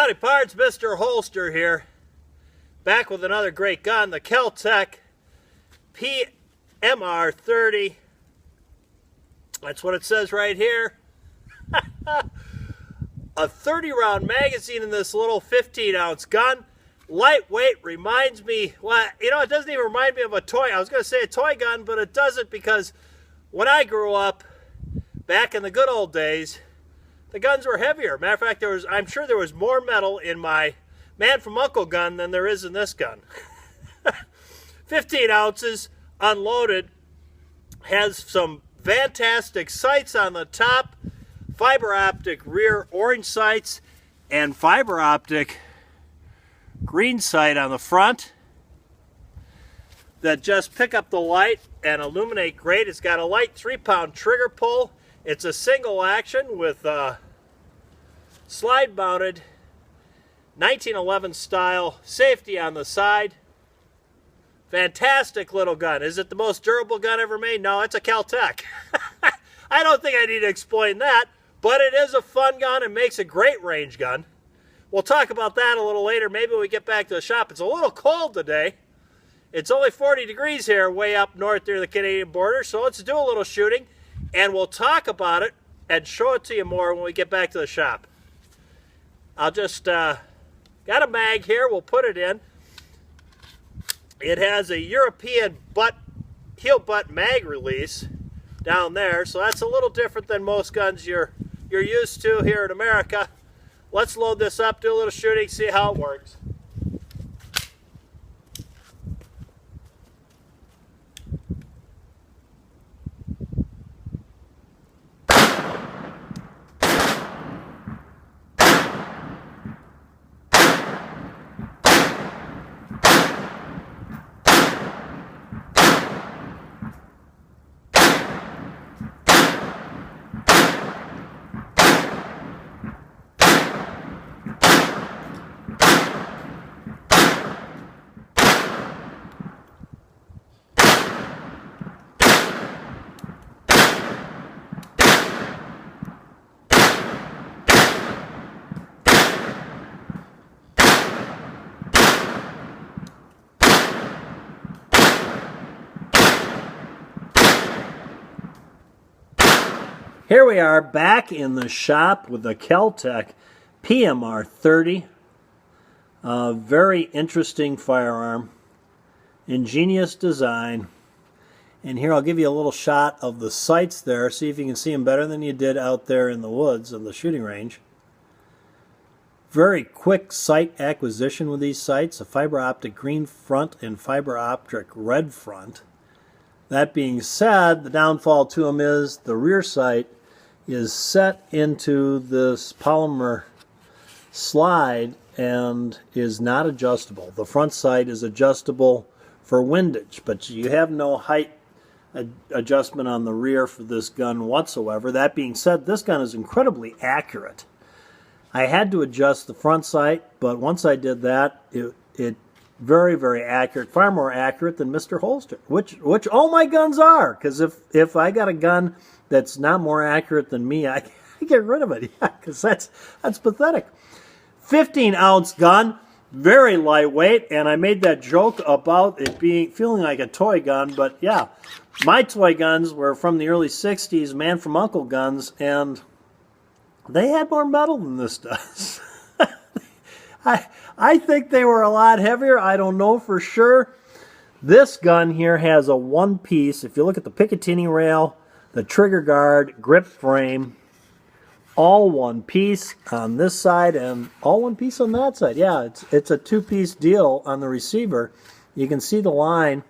Howdy pards, Mr. Holster here, back with another great gun, the Kel Tec PMR30. That's what it says right here. A 30-round magazine in this little 15-ounce gun. Lightweight, reminds me, well, you know, it doesn't even remind me of a toy. I was going to say a toy gun, but it doesn't, because when I grew up, back in the good old days, the guns were heavier. Matter of fact, I'm sure there was more metal in my Man from U.N.C.L.E. gun than there is in this gun. 15 ounces, unloaded, has some fantastic sights on the top, fiber optic rear orange sights, and fiber optic green sight on the front that just pick up the light and illuminate great. It's got a light 3-pound trigger pull. It's a single action with slide mounted 1911 style safety on the side. Fantastic little gun. Is it the most durable gun ever made? No, it's a Kel Tec. I don't think I need to explain that, but it is a fun gun and makes a great range gun. We'll talk about that a little later. Maybe when we get back to the shop. It's a little cold today. It's only 40 degrees here way up north near the Canadian border, so let's do a little shooting. And we'll talk about it and show it to you more when we get back to the shop. I'll just, got a mag here, we'll put it in. It has a European heel butt mag release down there, so that's a little different than most guns you're used to here in America. Let's load this up, do a little shooting, see how it works. Here we are back in the shop with the Kel Tec PMR30. A very interesting firearm, ingenious design. And here I'll give you a little shot of the sights there, see if you can see them better than you did out there in the woods of the shooting range. Very quick sight acquisition with these sights, a fiber optic green front and fiber optic red front. That being said, the downfall to them is the rear sight is set into this polymer slide and is not adjustable. The front sight is adjustable for windage, but you have no height adjustment on the rear for this gun whatsoever. That being said, this gun is incredibly accurate. I had to adjust the front sight, but once I did that, it very, very accurate, far more accurate than Mr. Holster, which all my guns are, because if I got a gun that's not more accurate than me, I get rid of it, because that's pathetic. 15-ounce gun, very lightweight, and I made that joke about it feeling like a toy gun, but yeah, my toy guns were from the early 60s, Man from U.N.C.L.E. guns, and they had more metal than this does. I think they were a lot heavier. I don't know for sure. This gun here has a one-piece. If you look at the Picatinny rail, the trigger guard, grip frame, all one piece on this side and all one piece on that side. Yeah, it's a two-piece deal on the receiver. You can see the line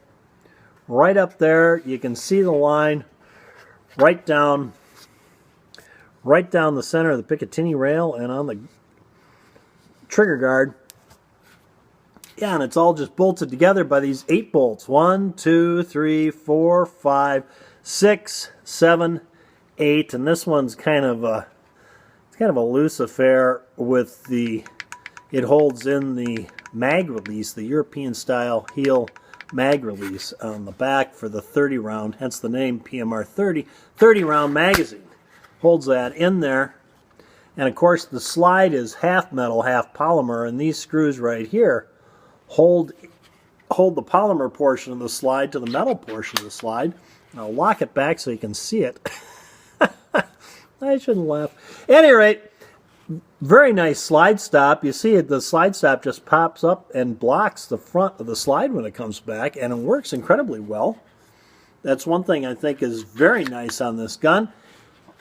right up there. You can see the line right down the center of the Picatinny rail and on the trigger guard. Yeah, and it's all just bolted together by these 8 bolts. 1, 2, 3, 4, 5, 6, 7, 8, and this one's kind of a loose affair with it holds in the mag release, the European style heel mag release on the back for the 30 round, hence the name PMR30, 30 round magazine. Holds that in there. And of course the slide is half metal, half polymer, and these screws right here hold the polymer portion of the slide to the metal portion of the slide. I'll lock it back so you can see it. I shouldn't laugh. At any rate, very nice slide stop. You see it, the slide stop just pops up and blocks the front of the slide when it comes back, and it works incredibly well. That's one thing I think is very nice on this gun.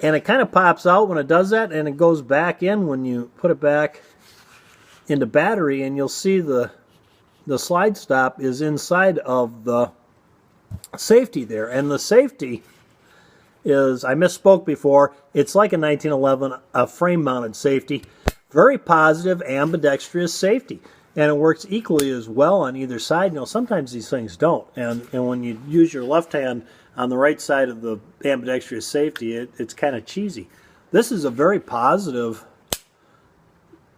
And it kind of pops out when it does that, and it goes back in when you put it back into battery, and you'll see the slide stop is inside of the safety there. And the safety is, I misspoke before, it's like a 1911, a frame-mounted safety. Very positive, ambidextrous safety. And it works equally as well on either side. You know, sometimes these things don't. And when you use your left hand on the right side of the ambidextrous safety, it's kind of cheesy. This is a very positive,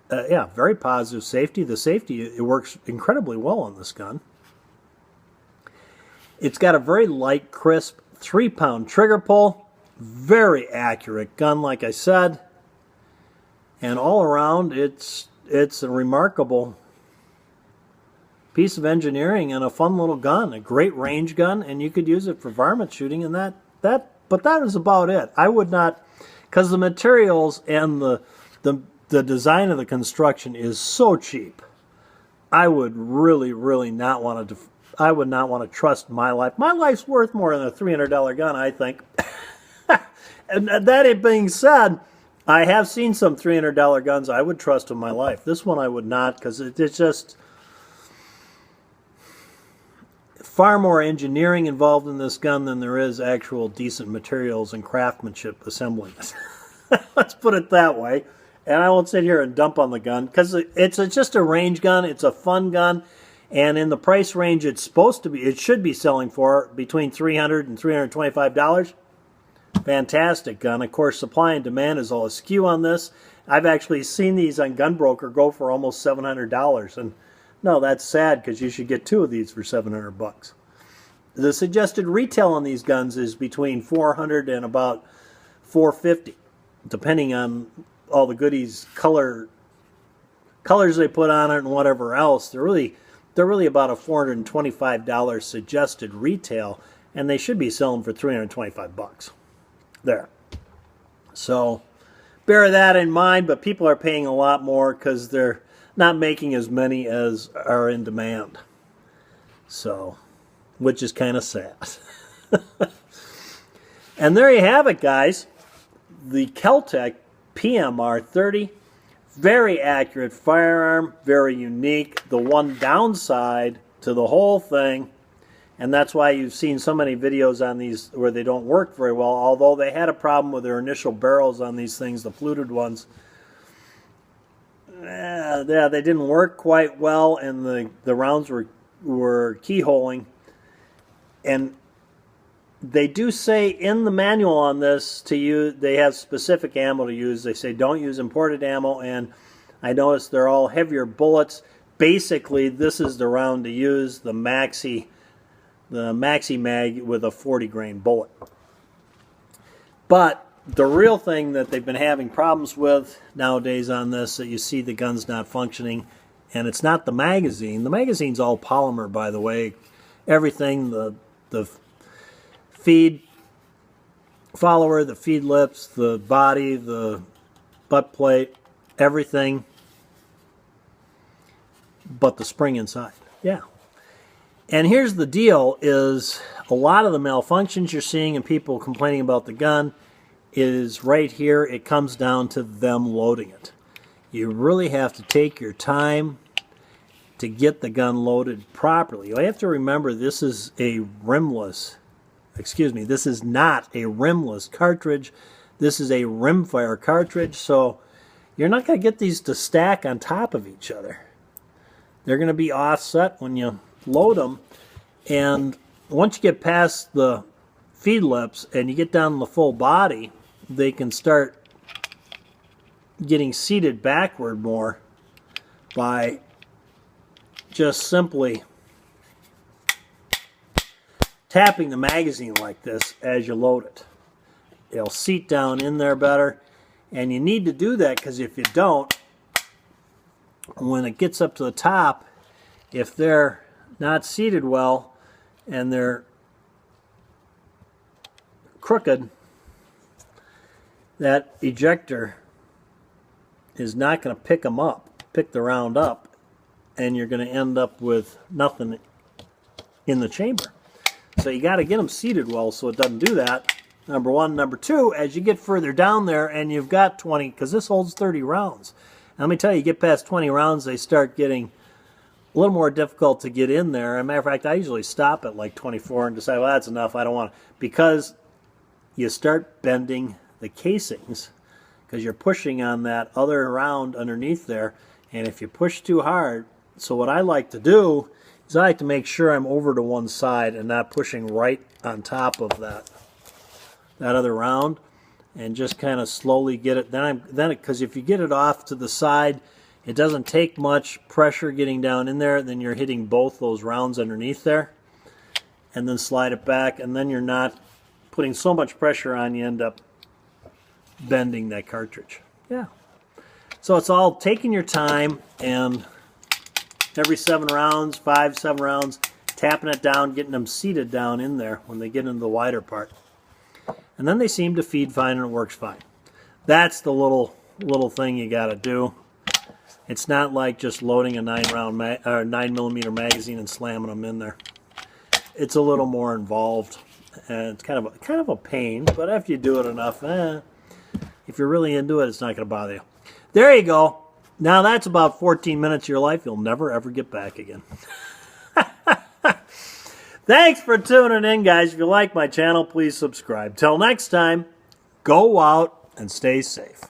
very positive safety. The safety, it works incredibly well on this gun. It's got a very light, crisp 3-pound trigger pull. Very accurate gun, like I said. And all around, it's a remarkable piece of engineering and a fun little gun, a great range gun, and you could use it for varmint shooting, and but that is about it. I would not, because the materials and the design of the construction is so cheap. I would really not want to. I would not want to trust my life. My life's worth more than a $300 gun, I think. And that being said, I have seen some $300 guns I would trust with my life. This one I would not, because it's just far more engineering involved in this gun than there is actual decent materials and craftsmanship assembling it. Let's put it that way. And I won't sit here and dump on the gun, because it's just a range gun. It's a fun gun. And in the price range it's supposed to be, it should be selling for between $300 and $325. Fantastic gun. Of course, supply and demand is all askew on this. I've actually seen these on Gunbroker go for almost $700. And no, that's sad, because you should get 2 of these for $700. The suggested retail on these guns is between $400 and about $450, depending on all the goodies, colors they put on it, and whatever else. They're really about a $425 suggested retail, and they should be selling for $325. There. So bear that in mind, but people are paying a lot more because they're not making as many as are in demand. So, which is kind of sad. And there you have it, guys. The Kel Tec PMR30. Very accurate firearm, very unique. The one downside to the whole thing, and that's why you've seen so many videos on these where they don't work very well, although they had a problem with their initial barrels on these things, the fluted ones. Yeah, they didn't work quite well, and the rounds were keyholing. And they do say in the manual on this to use, they have specific ammo to use. They say don't use imported ammo, and I noticed they're all heavier bullets. Basically, this is the round to use, the Maxi Mag with a 40 grain bullet. But the real thing that they've been having problems with nowadays on this, that you see the gun's not functioning, and it's not the magazine. The magazine's all polymer, by the way. Everything, the feed follower, the feed lips, the body, the butt plate, everything but the spring inside. Yeah. And here's the deal, is a lot of the malfunctions you're seeing and people complaining about the gun is right here. It comes down to them loading it. You really have to take your time to get the gun loaded properly. You have to remember this is a rimless, this is not a rimless cartridge. This is a rimfire cartridge, so you're not going to get these to stack on top of each other. They're going to be offset when you load them, and once you get past the feed lips and you get down the full body, they can start getting seated backward more by just simply tapping the magazine like this as you load it. It'll seat down in there better, And you need to do that because if you don't, when it gets up to the top, if they're not seated well and they're crooked, that ejector is not going to pick them up, pick the round up, and you're going to end up with nothing in the chamber. So you got to get them seated well so it doesn't do that. Number one. Number two, as you get further down there and you've got 20, because this holds 30 rounds. And let me tell you, get past 20 rounds, they start getting a little more difficult to get in there. As a matter of fact, I usually stop at like 24 and decide, well, that's enough, I don't want to. Because you start bending the casings because you're pushing on that other round underneath there. And if you push too hard, so what I like to do is I like to make sure I'm over to one side and not pushing right on top of that other round, and just kind of slowly get it. Then because if you get it off to the side, it doesn't take much pressure getting down in there. Then you're hitting both those rounds underneath there, and then slide it back, and then you're not putting so much pressure on, you end up bending that cartridge. Yeah. So it's all taking your time, and every 7 rounds, 5, 7 rounds, tapping it down, getting them seated down in there when they get into the wider part. And then they seem to feed fine and it works fine. That's the little thing you got to do. It's not like just loading a 9mm magazine and slamming them in there. It's a little more involved, and it's kind of a pain. But after you do it enough, if you're really into it, it's not going to bother you. There you go. Now that's about 14 minutes of your life you'll never ever get back again. Thanks for tuning in, guys. If you like my channel, please subscribe. Till next time, go out and stay safe.